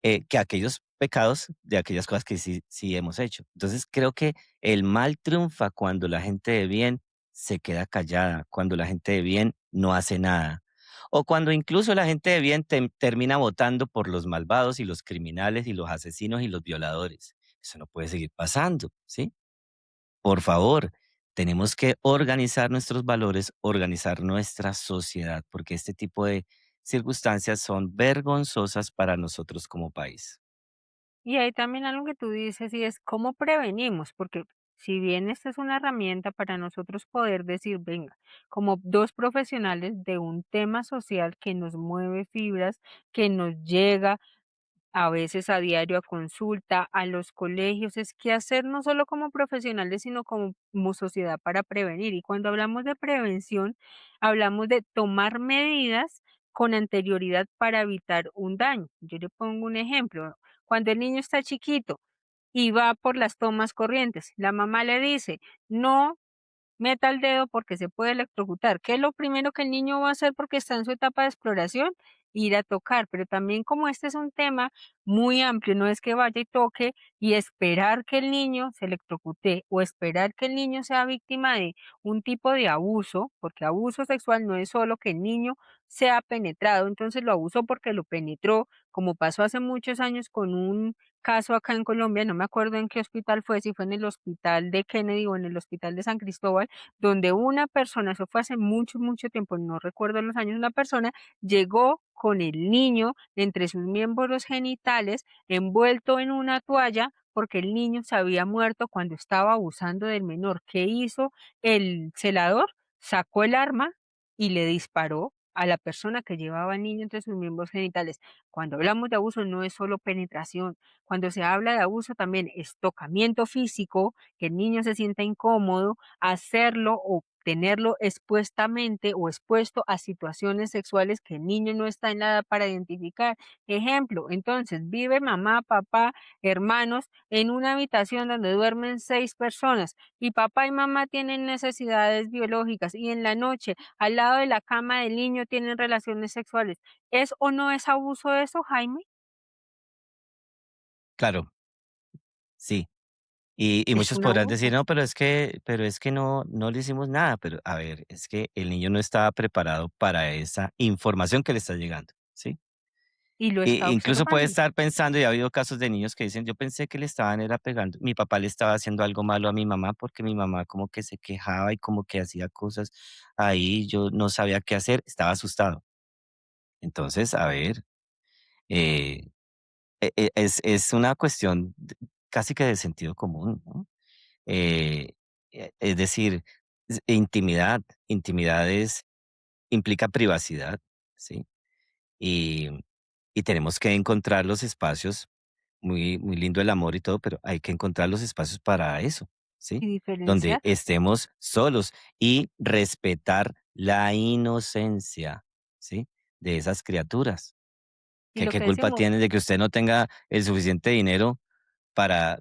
que aquellos pecados de aquellas cosas que sí hemos hecho. Entonces, creo que el mal triunfa cuando la gente de bien se queda callada, cuando la gente de bien no hace nada, o cuando incluso la gente de bien termina votando por los malvados y los criminales y los asesinos y los violadores. Eso no puede seguir pasando, ¿sí? Por favor, tenemos que organizar nuestros valores, organizar nuestra sociedad, porque este tipo de circunstancias son vergonzosas para nosotros como país. Y hay también algo que tú dices y es cómo prevenimos, porque si bien esta es una herramienta para nosotros poder decir, venga, como dos profesionales de un tema social que nos mueve fibras, que nos llega a veces a diario a consulta, a los colegios, es qué hacer no solo como profesionales, sino como sociedad para prevenir. Y cuando hablamos de prevención, hablamos de tomar medidas con anterioridad para evitar un daño. Yo le pongo un ejemplo. Cuando el niño está chiquito y va por las tomas corrientes, la mamá le dice, no meta el dedo porque se puede electrocutar. ¿Qué es lo primero que el niño va a hacer porque está en su etapa de exploración? Ir a tocar, pero también como este es un tema muy amplio, no es que vaya y toque y esperar que el niño se electrocute o esperar que el niño sea víctima de un tipo de abuso, porque abuso sexual no es solo que el niño sea penetrado, entonces lo abusó porque lo penetró, como pasó hace muchos años con un caso acá en Colombia, no me acuerdo en qué hospital fue, si fue en el hospital de Kennedy o en el hospital de San Cristóbal, donde una persona, eso fue hace mucho, mucho tiempo, no recuerdo los años, una persona llegó con el niño entre sus miembros genitales envuelto en una toalla porque el niño se había muerto cuando estaba abusando del menor. ¿Qué hizo el celador? Sacó el arma y le disparó a la persona que llevaba al niño entre sus miembros genitales. Cuando hablamos de abuso no es solo penetración, cuando se habla de abuso también es tocamiento físico, que el niño se sienta incómodo, hacerlo o tenerlo expuestamente o expuesto a situaciones sexuales que el niño no está en la edad para identificar. Ejemplo, entonces vive mamá, papá, hermanos en una habitación donde duermen 6 personas y papá y mamá tienen necesidades biológicas y en la noche al lado de la cama del niño tienen relaciones sexuales. ¿Es o no es abuso eso, Jaime? Claro, sí. Y Es muchos un podrán decir, abuso. no, pero es que no le hicimos nada. Pero a ver, es que el niño no estaba preparado para esa información que le está llegando, ¿sí? Y lo está Incluso puede observando. estar pensando, y ha habido casos de niños que dicen, yo pensé que le estaban era pegando, mi papá le estaba haciendo algo malo a mi mamá porque mi mamá como que se quejaba y como que hacía cosas ahí, yo no sabía qué hacer, estaba asustado. Entonces, a ver, eh, es una cuestión casi que de sentido común, ¿no? Eh, es decir, intimidad, intimidad implica privacidad, ¿sí? y tenemos que encontrar los espacios, muy lindo el amor y todo, pero hay que encontrar los espacios para eso, ¿sí? y Donde diferenciar. estemos solos y respetar la inocencia, ¿sí? De esas criaturas. Y lo ¿Qué que culpa decimos, tiene de que usted no tenga el suficiente dinero para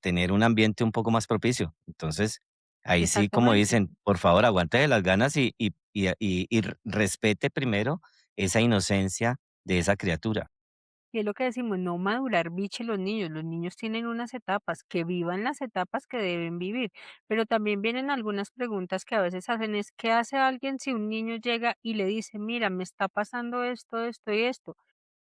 tener un ambiente un poco más propicio? Entonces, ahí sí, como exactamente. dicen, por favor, aguante las ganas y respete primero esa inocencia de esa criatura. Y es lo que decimos, no madurar biche los niños tienen unas etapas, que vivan las etapas que deben vivir, pero también vienen algunas preguntas que a veces hacen es, ¿qué hace alguien si un niño llega y le dice, mira, me está pasando esto, esto y esto?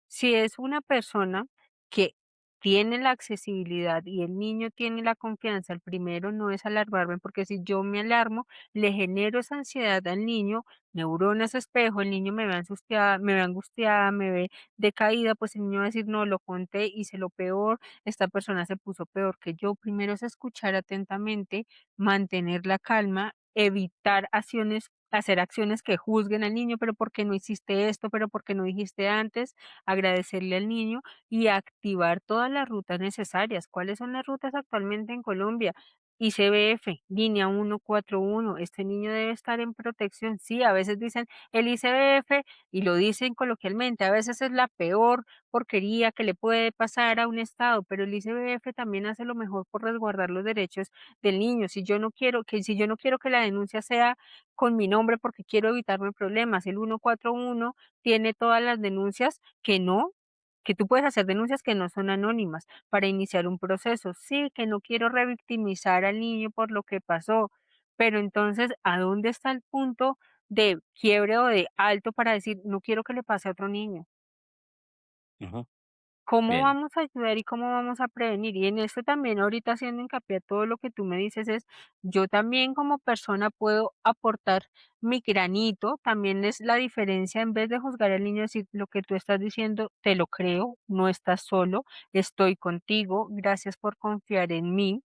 Si es una persona que tiene la accesibilidad y el niño tiene la confianza, el primero no es alarmarme, porque si yo me alarmo, le genero esa ansiedad al niño, neuronas espejo, el niño me ve angustiada, me ve decaída, pues el niño va a decir, no, lo conté, hice lo peor, esta persona se puso peor que yo. Primero es escuchar atentamente, mantener la calma, evitar hacer acciones que juzguen al niño, pero ¿por qué no hiciste esto? ¿Pero por qué no dijiste antes? Agradecerle al niño y activar todas las rutas necesarias. ¿Cuáles son las rutas actualmente en Colombia? ICBF, línea 141, este niño debe estar en protección. Sí, a veces dicen el ICBF y lo dicen coloquialmente, a veces es la peor porquería que le puede pasar a un estado, pero el ICBF también hace lo mejor por resguardar los derechos del niño. Si yo no quiero que la denuncia sea con mi nombre porque quiero evitarme problemas, el 141 tiene todas las denuncias que tú puedes hacer denuncias que no son anónimas para iniciar un proceso. Sí, que no quiero revictimizar al niño por lo que pasó, pero entonces, ¿a dónde está el punto de quiebre o de alto para decir, no quiero que le pase a otro niño? Ujú. ¿Cómo Bien. vamos a ayudar y cómo vamos a prevenir? Y en esto también ahorita haciendo hincapié a todo lo que tú me dices es, yo también como persona puedo aportar mi granito, también es la diferencia en vez de juzgar al niño, decir lo que tú estás diciendo, te lo creo, no estás solo, estoy contigo, gracias por confiar en mí.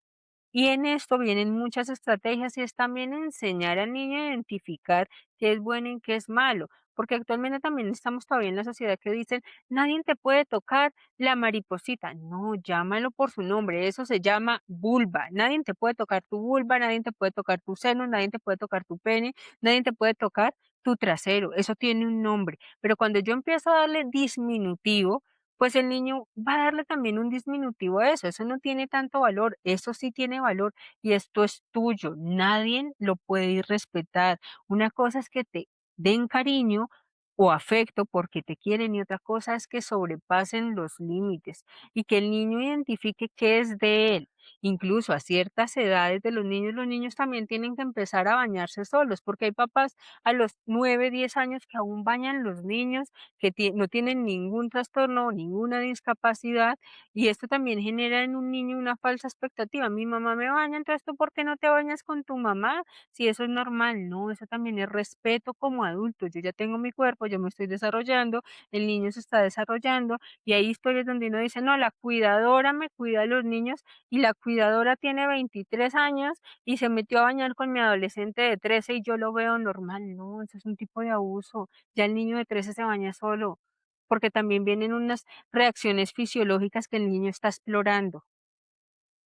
Y en esto vienen muchas estrategias y es también enseñar al niño a identificar qué es bueno y qué es malo, porque actualmente también estamos todavía en la sociedad que dicen, nadie te puede tocar la mariposita. No, llámalo por su nombre, eso se llama vulva. Nadie te puede tocar tu vulva, nadie te puede tocar tu seno, nadie te puede tocar tu pene, nadie te puede tocar tu trasero. Eso tiene un nombre. Pero cuando yo empiezo a darle disminutivo, pues el niño va a darle también un disminutivo a eso no tiene tanto valor, eso sí tiene valor y esto es tuyo, nadie lo puede ir respetar. Una cosa es que te den cariño o afecto porque te quieren y otra cosa es que sobrepasen los límites y que el niño identifique qué es de él. Incluso a ciertas edades de los niños también tienen que empezar a bañarse solos, porque hay papás a los 9, 10 años que aún bañan los niños que no tienen ningún trastorno, ninguna discapacidad, y esto también genera en un niño una falsa expectativa. Mi mamá me baña, entonces tú ¿por qué no te bañas con tu mamá? Si eso es normal, no, eso también es respeto como adulto. Yo ya tengo mi cuerpo, yo me estoy desarrollando, el niño se está desarrollando, y hay historias donde uno dice, no, la cuidadora me cuida a los niños, y la cuidadora tiene 23 años y se metió a bañar con mi adolescente de 13 y yo lo veo normal. No, eso es un tipo de abuso. Ya el niño de 13 se baña solo, porque también vienen unas reacciones fisiológicas que el niño está explorando.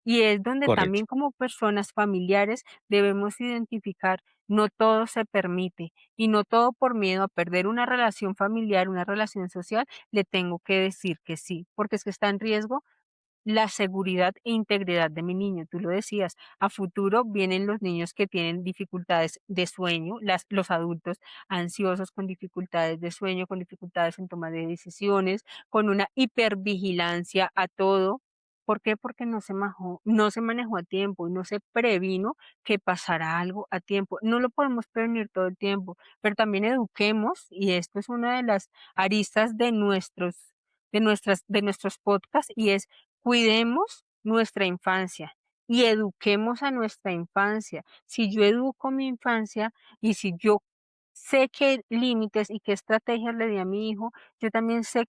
Y es donde Correcto. también como personas familiares debemos identificar, no todo se permite y no todo por miedo a perder una relación familiar, una relación social, le tengo que decir que sí, porque es que está en riesgo la seguridad e integridad de mi niño. Tú lo decías, a futuro vienen los niños que tienen dificultades de sueño, los adultos ansiosos con dificultades de sueño, con dificultades en toma de decisiones, con una hipervigilancia a todo. ¿Por qué? Porque no se manejó a tiempo y no se previno que pasara algo a tiempo. No lo podemos prevenir todo el tiempo, pero también eduquemos, y esto es una de las aristas de nuestros podcasts, y es cuidemos nuestra infancia y eduquemos a nuestra infancia. Si yo educo mi infancia y si yo sé qué límites y qué estrategias le di a mi hijo, yo también sé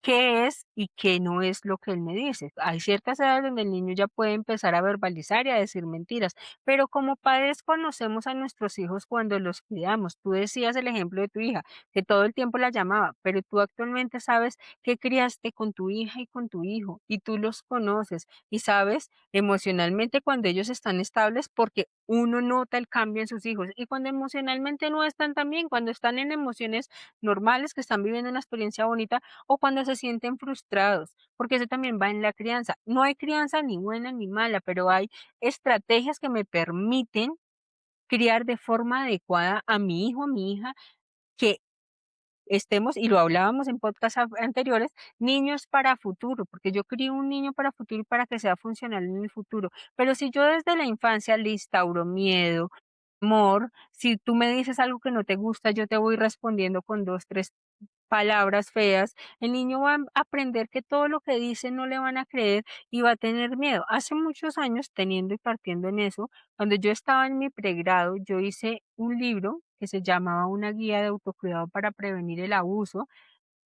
qué es y qué no es lo que él me dice. Hay ciertas edades donde el niño ya puede empezar a verbalizar y a decir mentiras, pero como padres conocemos a nuestros hijos cuando los criamos. Tú decías el ejemplo de tu hija, que todo el tiempo la llamaba, pero tú actualmente sabes qué criaste con tu hija y con tu hijo, y tú los conoces y sabes emocionalmente cuando ellos están estables, porque uno nota el cambio en sus hijos, y cuando emocionalmente no están tan bien, cuando están en emociones normales, que están viviendo una experiencia bonita, o cuando se sienten frustrados, porque eso también va en la crianza. No hay crianza ni buena ni mala, pero hay estrategias que me permiten criar de forma adecuada a mi hijo, a mi hija, que estemos, y lo hablábamos en podcast anteriores, niños para futuro, porque yo crío un niño para futuro y para que sea funcional en el futuro. Pero si yo desde la infancia le instauro miedo, amor, si tú me dices algo que no te gusta, yo te voy respondiendo con 2 3 palabras feas, el niño va a aprender que todo lo que dice no le van a creer y va a tener miedo. Hace muchos años, teniendo y partiendo en eso, cuando yo estaba en mi pregrado, yo hice un libro que se llamaba Una guía de autocuidado para prevenir el abuso,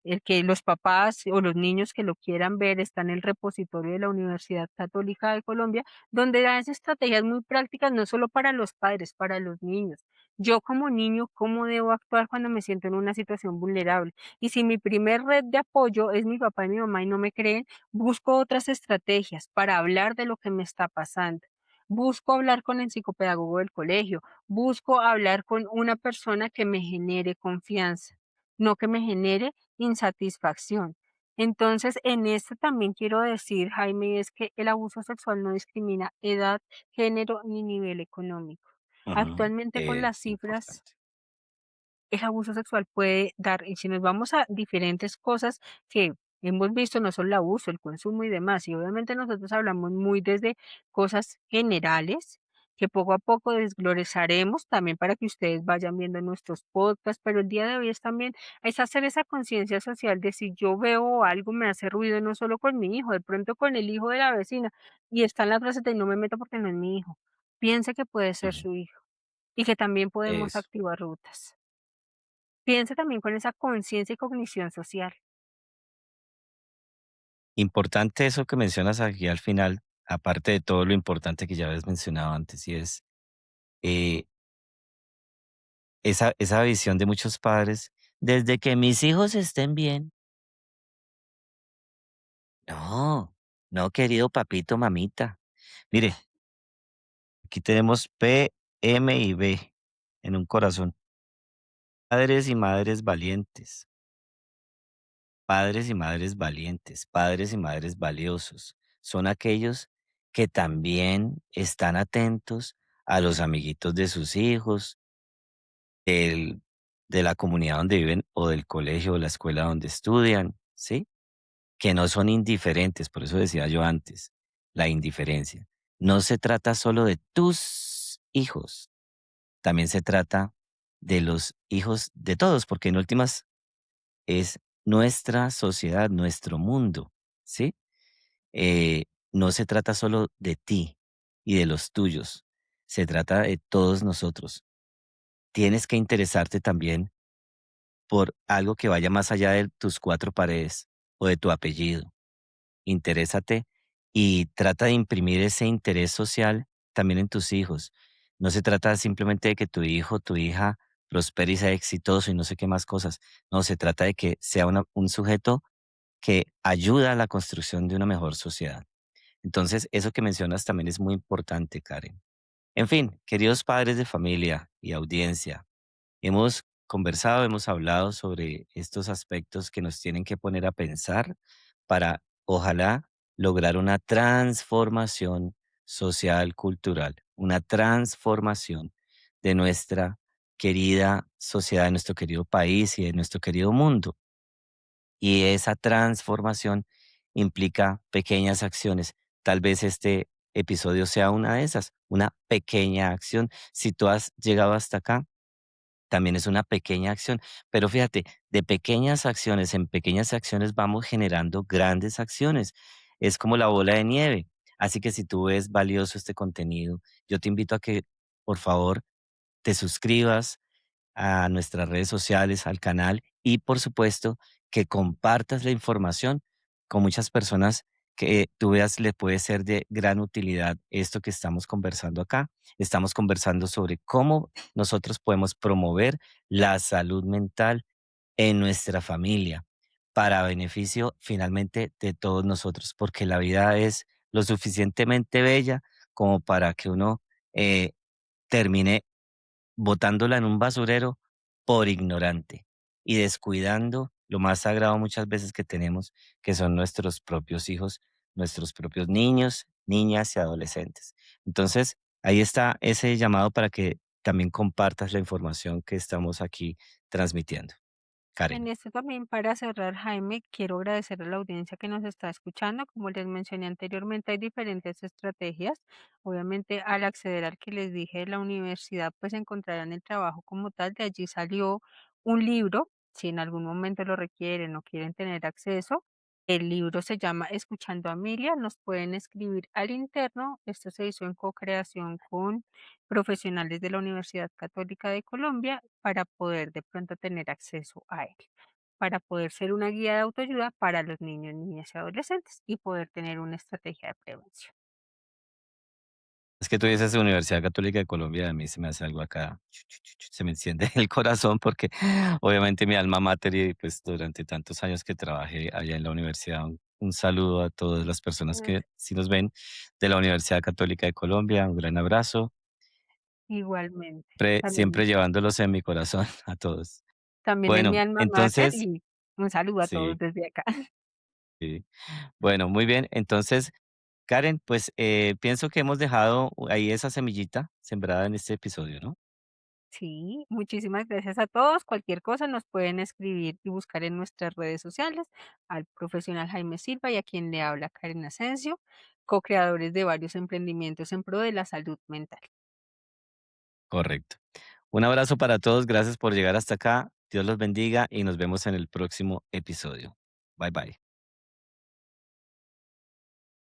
el que los papás o los niños que lo quieran ver está en el repositorio de la Universidad Católica de Colombia, donde da estrategias muy prácticas, no solo para los padres, para los niños. Yo como niño, ¿cómo debo actuar cuando me siento en una situación vulnerable? Y si mi primer red de apoyo es mi papá y mi mamá y no me creen, busco otras estrategias para hablar de lo que me está pasando. Busco hablar con el psicopedagogo del colegio, busco hablar con una persona que me genere confianza, no que me genere insatisfacción. Entonces, en esto también quiero decir, Jaime, es que el abuso sexual no discrimina edad, género ni nivel económico. Ujú, Actualmente con las cifras importante. el abuso sexual puede dar, y si nos vamos a diferentes cosas que hemos visto, no solo el abuso, el consumo y demás, y obviamente nosotros hablamos muy desde cosas generales que poco a poco desglosaremos también para que ustedes vayan viendo nuestros podcasts, pero el día de hoy es también es hacer esa conciencia social de si yo veo algo me hace ruido, no solo con mi hijo, de pronto con el hijo de la vecina, y está en la closet y no me meto porque no es mi hijo. Piense que puede ser Ujú, su hijo y que también podemos eso. activar rutas. Piensa también con esa conciencia y cognición social. Importante eso que mencionas aquí al final, aparte de todo lo importante que ya habías mencionado antes, y es eh, esa visión de muchos padres, desde que mis hijos estén bien. No, no, querido papito, mamita. Mire, aquí tenemos P, M y B en un corazón. Padres y madres valientes, padres y madres valientes, padres y madres valiosos. Son aquellos que también están atentos a los amiguitos de sus hijos, del- de la comunidad donde viven o del colegio o la escuela donde estudian, ¿sí? Que no son indiferentes, por eso decía yo antes, la indiferencia. No se trata solo de tus hijos, también se trata de los hijos de todos, porque en últimas es nuestra sociedad, nuestro mundo, ¿sí? No se trata solo de ti y de los tuyos, se trata de todos nosotros. Tienes que interesarte también por algo que vaya más allá de tus cuatro paredes o de tu apellido. Interésate y trata de imprimir ese interés social también en tus hijos. No se trata simplemente de que tu hijo, tu hija prospere y sea exitoso y no sé qué más cosas. No, se trata de que sea un sujeto que ayuda a la construcción de una mejor sociedad. Entonces, eso que mencionas también es muy importante, Karen. En fin, queridos padres de familia y audiencia, hemos conversado, hemos hablado sobre estos aspectos que nos tienen que poner a pensar para, ojalá, lograr una transformación social, cultural, una transformación de nuestra querida sociedad, de nuestro querido país y de nuestro querido mundo. Y esa transformación implica pequeñas acciones. Tal vez este episodio sea una de esas, una pequeña acción. Si tú has llegado hasta acá, también es una pequeña acción. Pero fíjate, de pequeñas acciones en pequeñas acciones vamos generando grandes acciones. Es como la bola de nieve. Así que si tú ves valioso este contenido, yo te invito a que, por favor, te suscribas a nuestras redes sociales, al canal y, por supuesto, que compartas la información con muchas personas que tú veas le puede ser de gran utilidad esto que estamos conversando acá. Estamos conversando sobre cómo nosotros podemos promover la salud mental en nuestra familia para beneficio finalmente de todos nosotros, porque la vida es lo suficientemente bella como para que uno eh, termine botándola en un basurero por ignorante y descuidando lo más sagrado muchas veces que tenemos, que son nuestros propios hijos, nuestros propios niños, niñas y adolescentes. Entonces, ahí está ese llamado para que también compartas la información que estamos aquí transmitiendo. En Karen. esto también, para cerrar, Jaime, quiero agradecer a la audiencia que nos está escuchando. Como les mencioné anteriormente, hay diferentes estrategias. Obviamente, al acceder al que les dije de la universidad, pues encontrarán el trabajo como tal. De allí salió un libro. Si en algún momento lo requieren o quieren tener acceso, el libro se llama Escuchando a Emilia. Nos pueden escribir al interno. Esto se hizo en co-creación con profesionales de la Universidad Católica de Colombia para poder de pronto tener acceso a él, para poder ser una guía de autoayuda para los niños, niñas y adolescentes y poder tener una estrategia de prevención. Es que tú dices Universidad Católica de Colombia, a mí se me hace algo acá, se me enciende el corazón porque obviamente mi alma mater y pues durante tantos años que trabajé allá en la universidad, un saludo a todas las personas Mm, que sí nos ven de la Universidad Católica de Colombia, un gran abrazo, Igualmente, siempre también, llevándolos en mi corazón a todos. también en mi Bueno, alma mater entonces, y un saludo a todos sí, desde acá. sí. Bueno, muy bien. Entonces, Karen, pues pienso que hemos dejado ahí esa semillita sembrada en este episodio, ¿no? Sí, muchísimas gracias a todos. Cualquier cosa nos pueden escribir y buscar en nuestras redes sociales al profesional Jaime Silva y a quien le habla Karen Asensio, co-creadores de varios emprendimientos en pro de la salud mental. Correcto. Un abrazo para todos, gracias por llegar hasta acá. Dios los bendiga y nos vemos en el próximo episodio. Bye bye.